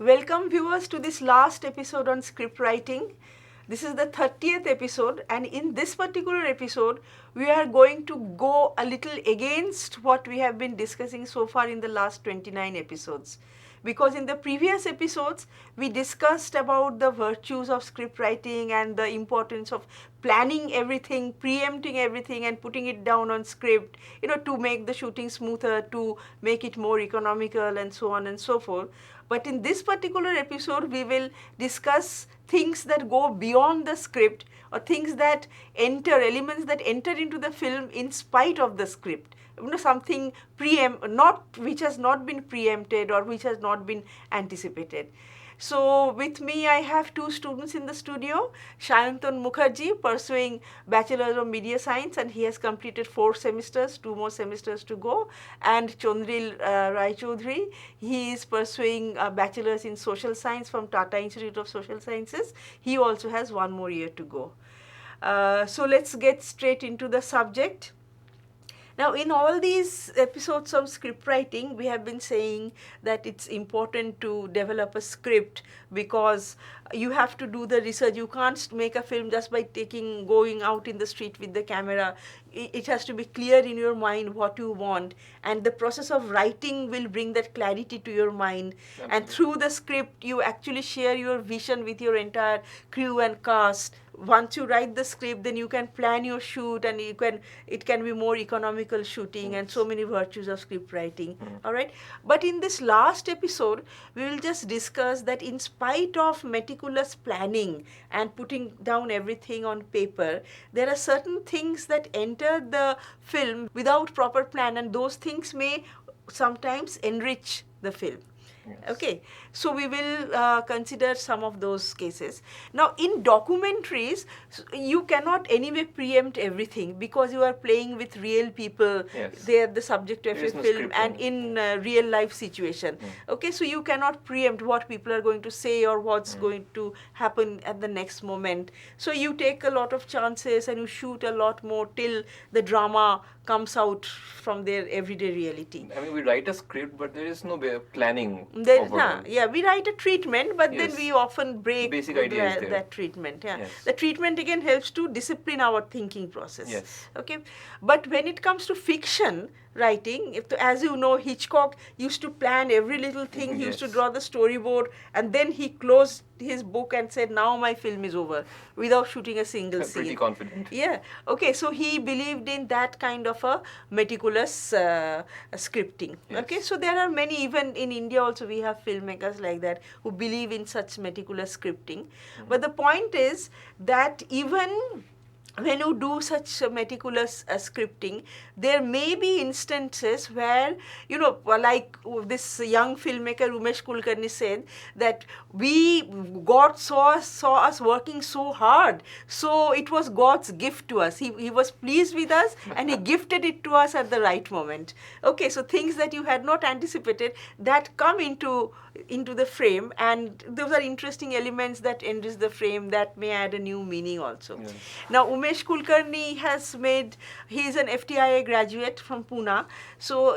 Welcome viewers to this last episode on script writing. This is the 30th episode, and in this particular episode we are going to go a little against what we have been discussing so far in the last 29 episodes. Because in the previous episodes we discussed about the virtues of script writing and the importance of planning everything, preempting everything and putting it down on script, to make the shooting smoother, to make it more economical and so on and so forth. But in this particular episode, we will discuss things that go beyond the script, or things that enter, elements that enter into the film in spite of the script. Something which has not been preempted or which has not been anticipated. So with me I have two students in the studio, Sayantan Mukherjee pursuing Bachelor of Media Science, and he has completed 4 semesters, 2 more semesters to go, and Chandril Raichaudhuri, he is pursuing a Bachelor's in Social Science from Tata Institute of Social Sciences. He also has 1 more year to go. So let's get straight into the subject. Now, in all these episodes of script writing, we have been saying that it's important to develop a script because you have to do the research. You can't make a film just by going out in the street with the camera. It has to be clear in your mind what you want, and the process of writing will bring that clarity to your mind. Absolutely. And through the script, you actually share your vision with your entire crew and cast. Once you write the script, then you can plan your shoot, and it can be more economical shooting, and so many virtues of script writing. All right. But in this last episode, we will just discuss that in spite of meticulous planning and putting down everything on paper, there are certain things that enter the film without proper plan, and those things may sometimes enrich the film. Yes. Okay, so we will consider some of those cases. Now, in documentaries, you cannot anyway preempt everything because you are playing with real people. Yes. They are the subject of your film and in real life situation. Okay, so you cannot preempt what people are going to say or what's going to happen at the next moment. So you take a lot of chances and you shoot a lot more till the drama comes out from their everyday reality. I mean, we write a script, but there is no planning. We write a treatment, but yes, then we often break basic idea that treatment. Yeah, yes. The treatment again helps to discipline our thinking process. Yes. Okay, but when it comes to fiction writing, as you know, Hitchcock used to plan every little thing. He used to draw the storyboard, and then he closed his book and said, "Now my film is over," without shooting a single scene. Pretty confident. Yeah. Okay. So he believed in that kind of a meticulous scripting. Yes. Okay. So there are many, even in India also we have filmmakers like that who believe in such meticulous scripting. But the point is that even when you do such meticulous scripting, there may be instances where, like this young filmmaker Umesh Kulkarni said that God saw us working so hard, so it was God's gift to us. He was pleased with us and he gifted it to us at the right moment. Okay, so things that you had not anticipated that come into the frame, and those are interesting elements that enrich the frame, that may add a new meaning also. Yes. Now, Umesh Kulkarni he is an FTIA graduate from Pune, so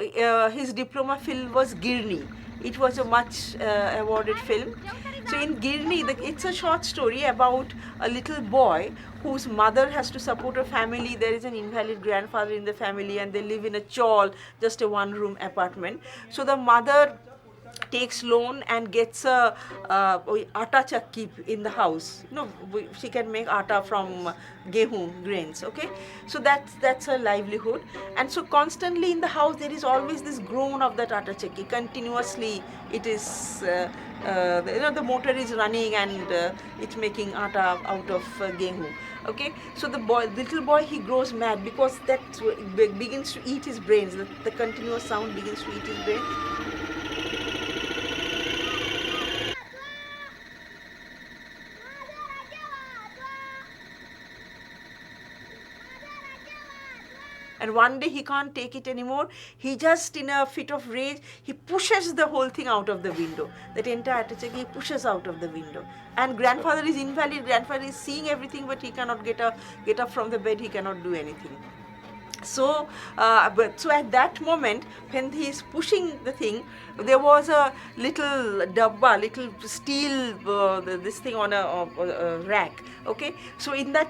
his diploma film was Girni. It was a much awarded film. So in Girni, it's a short story about a little boy whose mother has to support a family. There is an invalid grandfather in the family, and they live in a chawl, just a 1-room apartment. So the mother takes loan and gets a atta chakki in the house. She can make atta from gehu grains. Okay, so that's her livelihood, and so constantly in the house there is always this groan of that atta chakki. Continuously it is the motor is running and it's making atta out of gehu. Okay, so the little boy, he grows mad because that begins to eat his brains. The continuous sound begins to eat his brain. And one day he can't take it anymore. He just, in a fit of rage, he pushes the whole thing out of the window. That entire atta chakki he pushes out of the window. And grandfather is invalid. Grandfather is seeing everything, but he cannot get up from the bed. He cannot do anything. So at that moment when he is pushing the thing, there was a little dabba, little steel this thing on a rack. Okay, so in that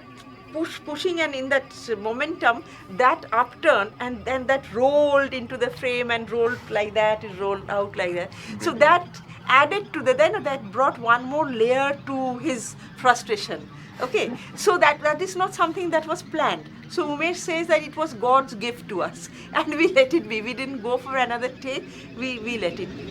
pushing and in that momentum, that upturned and then that rolled into the frame and rolled like that, it rolled out like that. So that added to that brought one more layer to his frustration. Okay, so that is not something that was planned. So Umesh says that it was God's gift to us, and we let it be. We didn't go for another take. We let it be.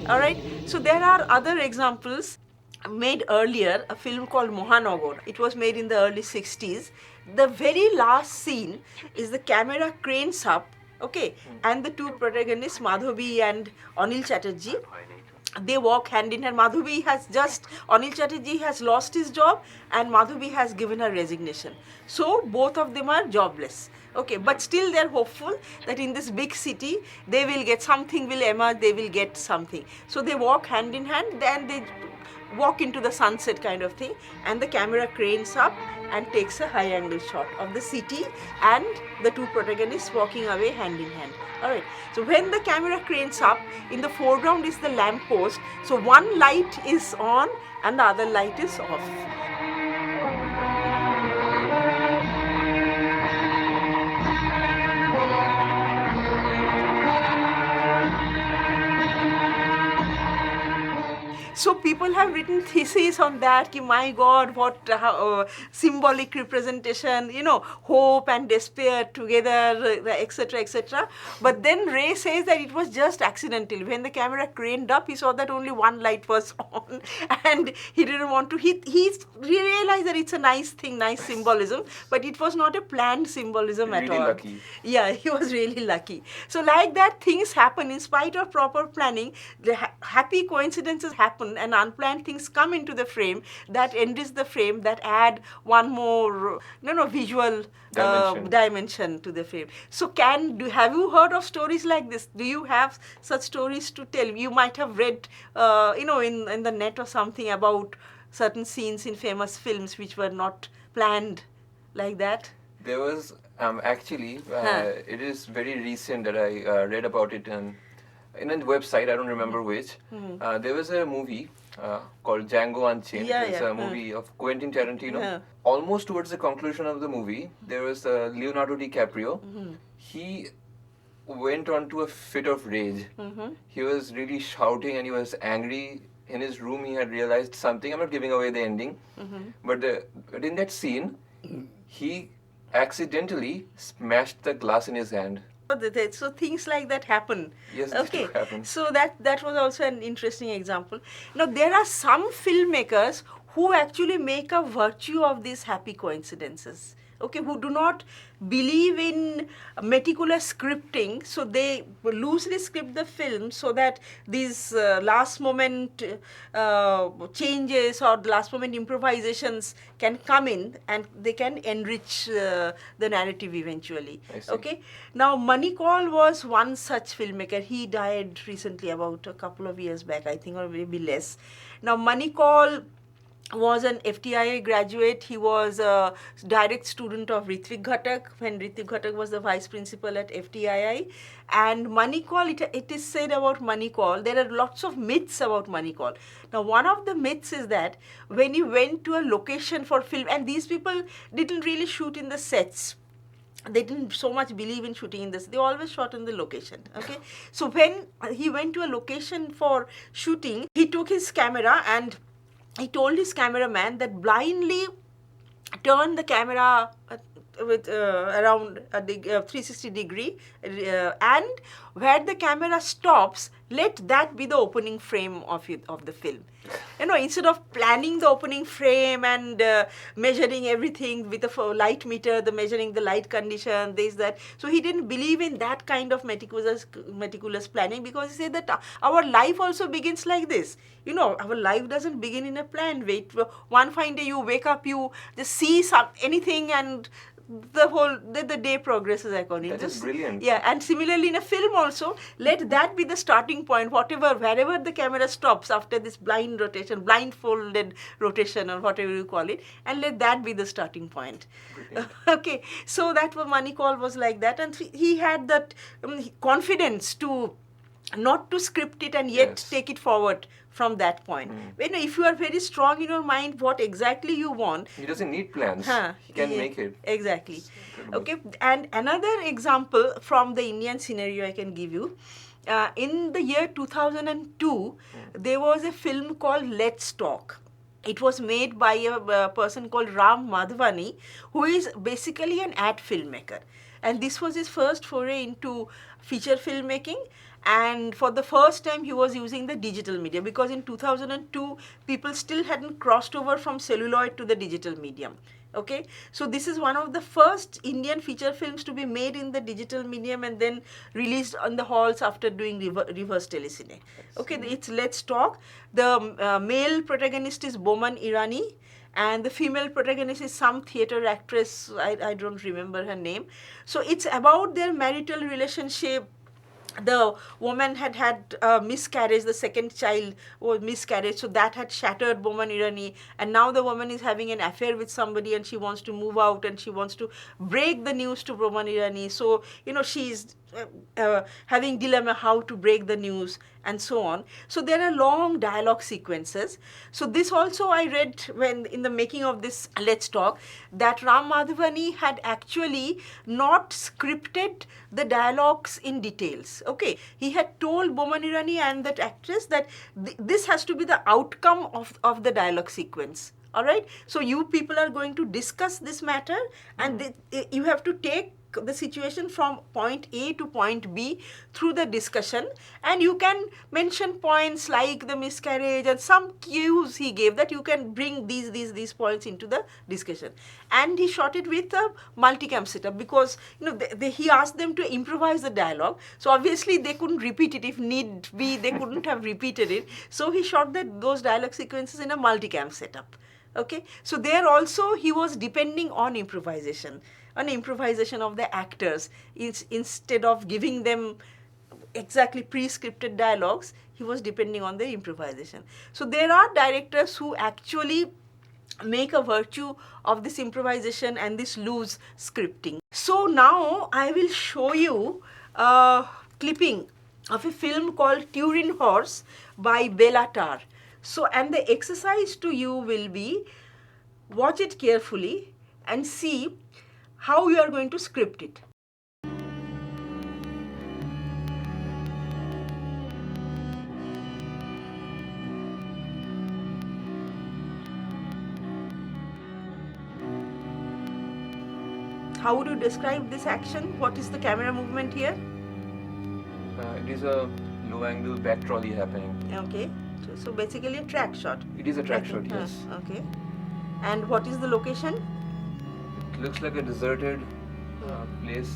All right. So there are other examples made earlier. A film called Mohanagar. It was made in the early 60s. The very last scene is the camera cranes up, okay, and the two protagonists, Madhavi and Anil Chatterjee, they walk hand in hand. Anil Chatterjee has lost his job and Madhavi has given her resignation. So both of them are jobless. Okay, but still they're hopeful that in this big city they will get something, will emerge, they will get something. So they walk hand in hand, then they walk into the sunset kind of thing, and the camera cranes up and takes a high angle shot of the city and the two protagonists walking away hand in hand. Alright, so when the camera cranes up, in the foreground is the lamp post, so one light is on and the other light is off. So people have written theses on that, ki my God, what symbolic representation, hope and despair together, etc., etc. But then Ray says that it was just accidental. When the camera craned up, he saw that only one light was on, and he didn't want to. He realized that it's a nice thing, nice symbolism, but it was not a planned symbolism at all. Lucky. Yeah, he was really lucky. So like that, things happen in spite of proper planning. The happy coincidences happen and unplanned things come into the frame that enrich the frame, that add one more visual dimension to the frame. So have you heard of stories like this? Do you have such stories to tell? You might have read in the net or something about certain scenes in famous films which were not planned like that. There was actually it is very recent that I read about it in a website, I don't remember which. There was a movie called Django Unchained. It's a movie of Quentin Tarantino. Almost towards the conclusion of the movie, there was Leonardo DiCaprio. He went on to a fit of rage. He was really shouting and he was angry. In his room, he had realized something. I'm not giving away the ending. But in that scene, he accidentally smashed the glass in his hand. So things like that happen. Yes, okay. this do happen. So that was also an interesting example. Now there are some filmmakers who actually make a virtue of these happy coincidences. Okay, who do not believe in meticulous scripting, so they loosely script the film so that these last moment changes or last moment improvisations can come in and they can enrich the narrative eventually. Okay, now Manikal was one such filmmaker. He died recently, about a couple of years back, I think, or maybe less. Now Manikal was an FTII graduate. He was a direct student of Ritwik Ghatak when Ritwik Ghatak was the vice principal at FTII. And Manikal, it is said about Manikal, there are lots of myths about Manikal. Now one of the myths is that when he went to a location for film, and these people didn't really shoot in the sets, they didn't so much believe in shooting in this. They always shot in the location. Okay, so when he went to a location for shooting, he took his camera and he told his cameraman that blindly turn the camera with around a 360 degree and where the camera stops, let that be the opening frame of the film. Instead of planning the opening frame and measuring everything with a light meter, the measuring the light condition, this, that. So he didn't believe in that kind of meticulous planning, because he said that our life also begins like this. Our life doesn't begin in a planned way. One fine day you wake up, you just see anything, and the day progresses according to That is brilliant. Yeah, and similarly in a film also, let that be the starting point, wherever the camera stops after this blindfolded rotation, or whatever you call it, and let that be the starting point. Okay, so that Manikal was like that, and he had that confidence to not to script it and yet Yes. take it forward from that point. If you are very strong in your mind what exactly you want, He doesn't need plans. He can make it. Exactly. Incredible. Okay, and another example from the Indian scenario I can give you. In the year 2002, there was a film called Let's Talk. It was made by a person called Ram Madhvani, who is basically an ad filmmaker. And this was his first foray into feature filmmaking. And for the first time, he was using the digital media, because in 2002, people still hadn't crossed over from celluloid to the digital medium. Okay, so this is one of the first Indian feature films to be made in the digital medium and then released on the halls after doing reverse telecine. Okay, it's Let's Talk. The male protagonist is Boman Irani, and the female protagonist is some theatre actress, I don't remember her name. So it's about their marital relationship. The woman had a miscarriage, the second child was miscarriage, so that had shattered Boman Irani, and now the woman is having an affair with somebody and she wants to move out and she wants to break the news to Boman Irani. So, she's having dilemma how to break the news and so on. So there are long dialogue sequences. So this also I read when in the making of this Let's Talk, that Ram Madhavani had actually not scripted the dialogues in details. Okay, he had told Boman Irani and that actress that this has to be the outcome of the dialogue sequence. All right, so you people are going to discuss this matter, and you have to take the situation from point A to point B through the discussion, and you can mention points like the miscarriage and some cues he gave that you can bring these points into the discussion. And he shot it with a multicam setup, because he asked them to improvise the dialogue, so obviously they couldn't repeat it. If need be, they couldn't have repeated it, so he shot those dialogue sequences in a multicam setup. Okay, so there also he was depending on improvisation of the actors. Instead of giving them exactly pre-scripted dialogues, he was depending on the improvisation. So there are directors who actually make a virtue of this improvisation and this loose scripting. So now I will show you a clipping of a film called Turin Horse by Bela Tarr. So, and the exercise to you will be, watch it carefully and see how you are going to script it. How would you describe this action? What is the camera movement here? It is a low angle back trolley happening. Okay, so basically a track shot. It is a track shot, yes. Okay, and what is the location? It looks like a deserted place.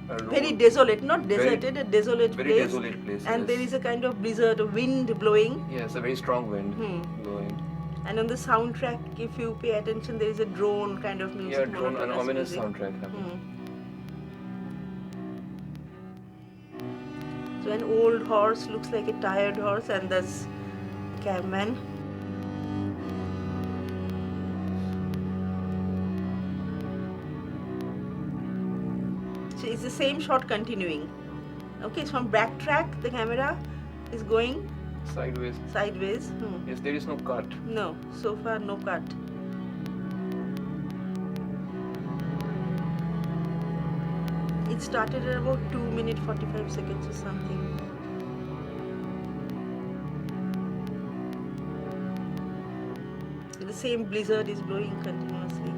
A road. Very desolate, not deserted, a desolate very place. desolate place. And yes. there is a kind of blizzard, a wind blowing. Yes, a very strong wind blowing. And on the soundtrack, if you pay attention, there is a drone kind of music. Yeah, drone, an ominous music. soundtrack happening. So an old horse looks like a tired horse, and this cameraman. So it's the same shot continuing. Okay, so from backtrack, the camera is going Sideways. sideways. Yes, there is no cut. No, so far no cut. It started at about 2 minutes 45 seconds or something. The same blizzard is blowing continuously.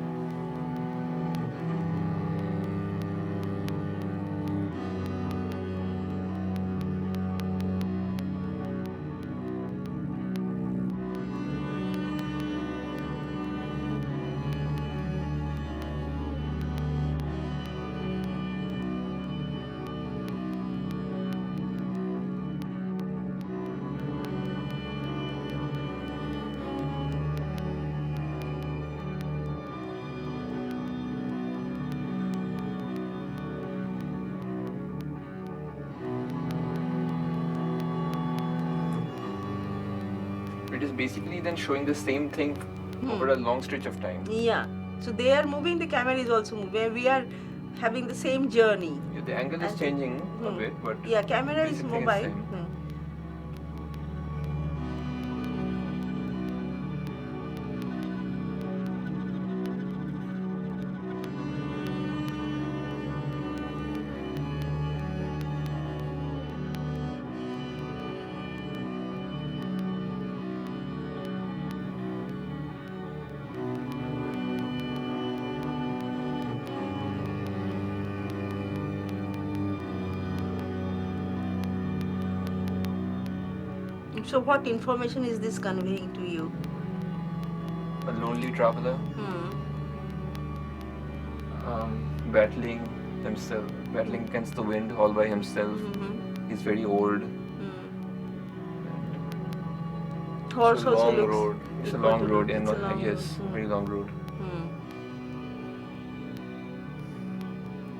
it is basically then showing the same thing over a long stretch of time. Yeah. So they are moving, the camera is also moving. We are having the same journey. Yeah, the angle is changing a bit, but Yeah, camera is basic thing mobile. same. So what information is this conveying to you? A lonely traveler battling himself, battling against the wind all by himself. He's very old. Horse It's a also long looks road. It's a equal long to road, look. and It's a long yes, road. very long road.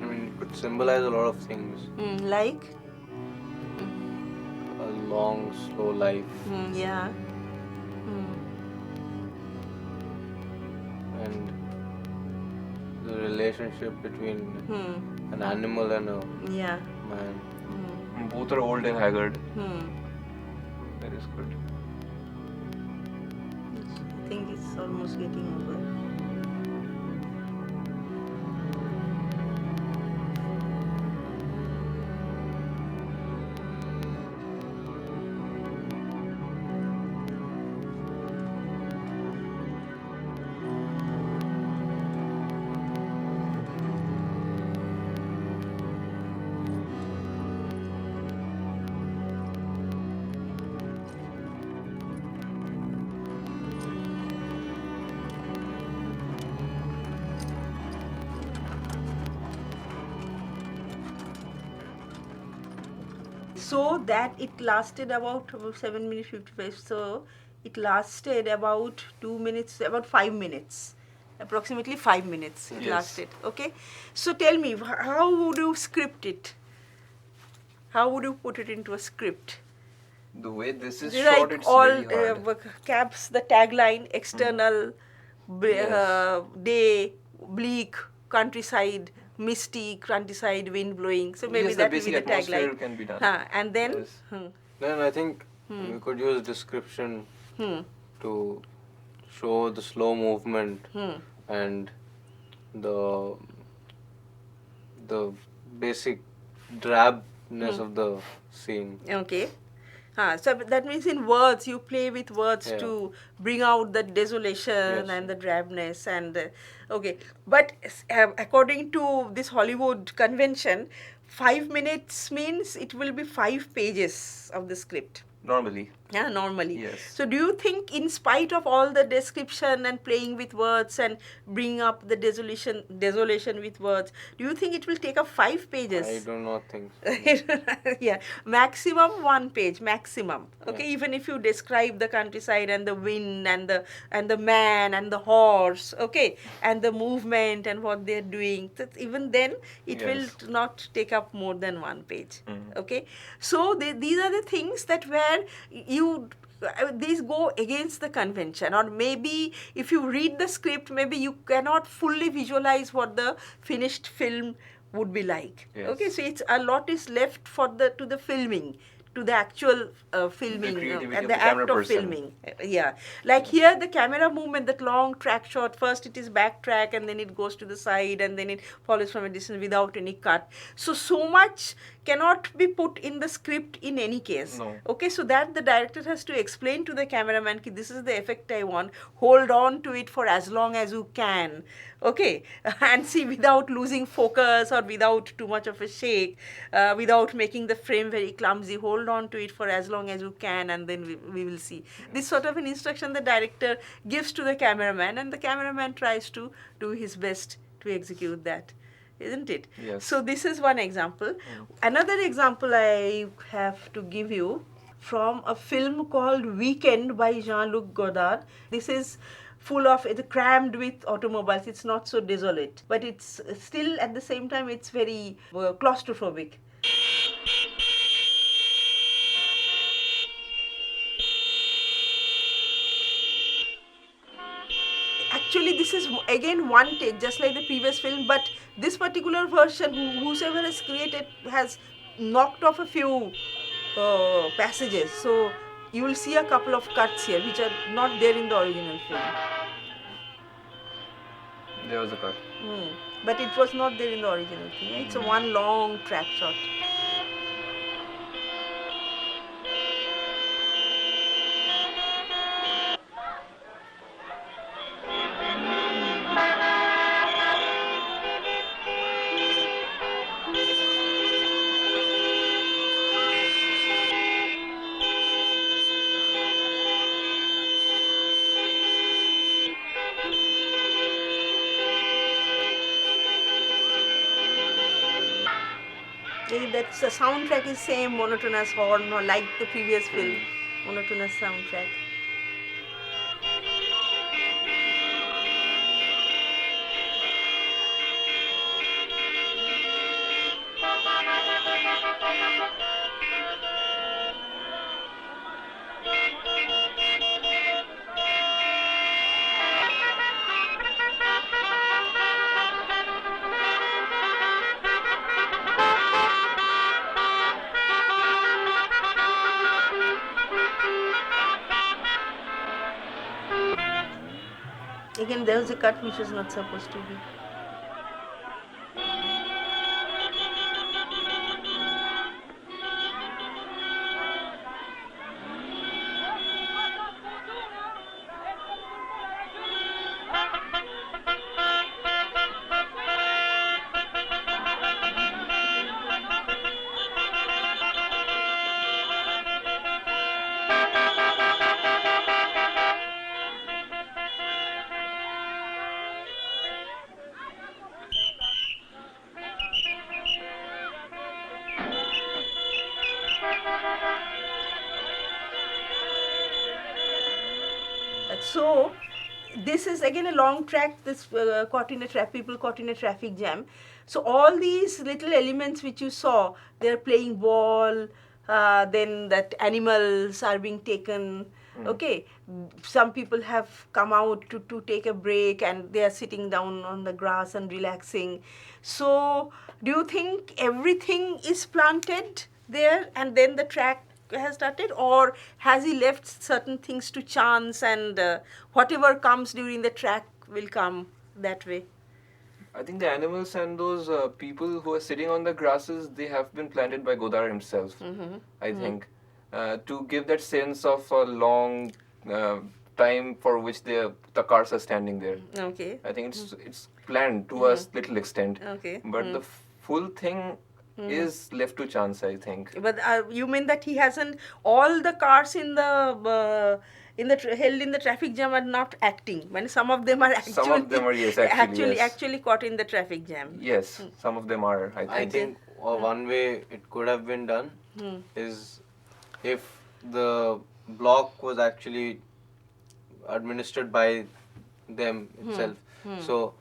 I mean, it could symbolize a lot of things. Like? A long, slow life, Yeah. and the relationship between an animal and a Yeah. man. Both are old and haggard. Hmm. That is good. I think it's almost getting over. So that it lasted about 7 minutes 55. So it lasted about 2 minutes, about 5 minutes. Approximately 5 minutes it Yes. lasted. Okay. So tell me, how would you script it? How would you put it into a script? The way this is Like shot, it's all very hard. caps, the tagline, external, Yes. day, bleak, countryside, misty, countryside, wind blowing. So maybe Yes, the that will be basic the atmosphere tagline. can be done. And then, Yes. Then I think we could use description to show the slow movement and the basic drabness of the scene. okay. So that means in words, you play with words Yeah. to bring out the desolation Yes. and the drabness and okay. But according to this Hollywood convention, 5 minutes means it will be 5 pages of the script. Normally. Yeah, normally. Yes. So do you think in spite of all the description and playing with words and bring up the desolation with words, do you think it will take up 5 pages? I do not think so. Yeah, maximum 1 page, maximum. Okay, Yeah. even if you describe the countryside and the wind and the man and the horse, okay, and the movement and what they're doing, even then it Yes. will not take up more than 1 page. Okay, so these are the things that where these go against the convention, or maybe if you read the script, maybe you cannot fully visualize what the finished film would be like. Yes. Okay, so it's a lot is left for to the filming, to the actual filming creativity and of the the camera act of person. filming. Yeah, like here the camera movement, that long track shot, first it is back track and then it goes to the side and then it follows from a distance without any cut. So much cannot be put in the script in any case. No. Okay, so that the director has to explain to the cameraman ki this is the effect I want, hold on to it for as long as you can, okay, and see without losing focus or without too much of a shake, without making the frame very clumsy, hold on to it for as long as you can, and then we will see. This sort of an instruction the director gives to the cameraman, and the cameraman tries to do his best to execute that, isn't it? Yes. So this is one example. Another example I have to give you from a film called Weekend by Jean-Luc Godard. This is full of, it's crammed with automobiles. It's not so desolate, but it's still at the same time it's very claustrophobic. actually this is again one take, just like the previous film, but this particular version, whosoever has created has knocked off a few passages. So you will see a couple of cuts here which are not there in the original film. There was a cut. But it was not there in the original film. It's a one long track shot. That's the soundtrack is same, monotonous horn, or like the previous film, monotonous soundtrack. Again, there was a cut which was not supposed to be. So this is again a long track. This people caught in a traffic jam. So all these little elements which you saw, they're playing ball. Then that animals are being taken. Okay, some people have come out to take a break and they are sitting down on the grass and relaxing. So do you think everything is planted there and then the track has started, or has he left certain things to chance and whatever comes during the track will come that way? I think the animals and those people who are sitting on the grasses, they have been planted by Godard himself, I think, to give that sense of a long time for which the cars are standing there. Okay. I think it's planned to a little extent, Okay. but the full thing is left to chance, I think. But you mean that he hasn't, all the cars in the held in the traffic jam are not acting? When some of them are actually, Some of them are, yes, actually, yes. actually caught in the traffic jam. Yes, some of them are, I think. I think one way it could have been done is if the block was actually administered by them itself. So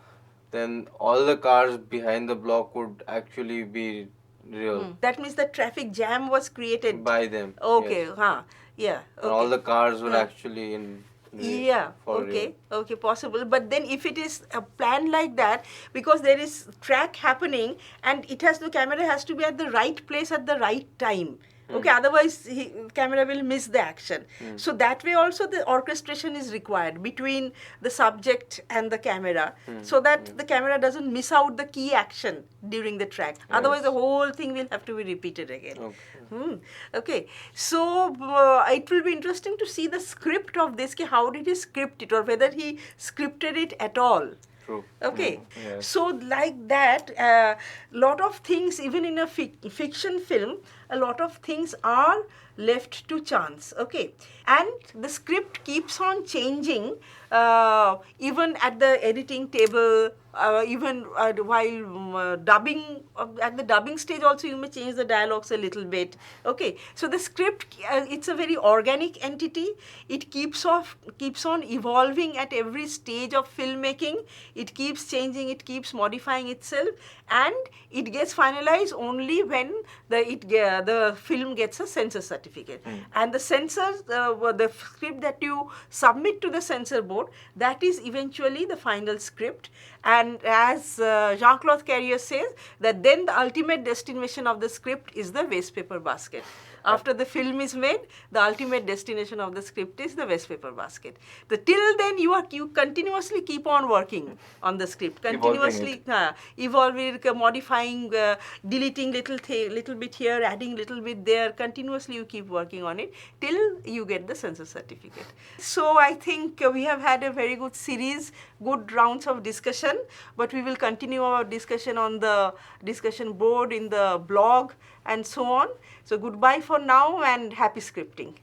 then all the cars behind the block would actually be real. That means the traffic jam was created By them. Okay, yes. Yeah. And all Okay. the cars were actually in real, Yeah, for okay, real. okay, possible. But then if it is a plan like that, because there is track happening and the camera has to be at the right place at the right time. Okay, otherwise camera will miss the action. So that way also the orchestration is required between the subject and the camera, so that the camera doesn't miss out the key action during the track. Otherwise the whole thing will have to be repeated again. Okay. Okay, so it will be interesting to see the script of this, how did he script it, or whether he scripted it at all. True. Okay, Yes. so like that, lot of things, even in a fiction film, a lot of things are left to chance. Okay, and the script keeps on changing, even at the editing table, even while dubbing. At the dubbing stage also you may change the dialogues a little bit. Okay, so the script, it's a very organic entity. It keeps on evolving at every stage of filmmaking. It keeps changing, it keeps modifying itself, and it gets finalized only when the film gets a censor certificate. And the censors, the script that you submit to the censor board, that is eventually the final script. And as Jean-Claude Carrier says, that then the ultimate destination of the script is the waste paper basket. After the film is made, the ultimate destination of the script is the waste paper basket. Till then, you continuously keep on working on the script, continuously evolving, modifying, deleting little bit here, adding little bit there. Continuously, you keep working on it till you get the censor certificate. So I think we have had a very good series, good rounds of discussion. But we will continue our discussion on the discussion board, in the blog, and so on. So goodbye for now and happy scripting.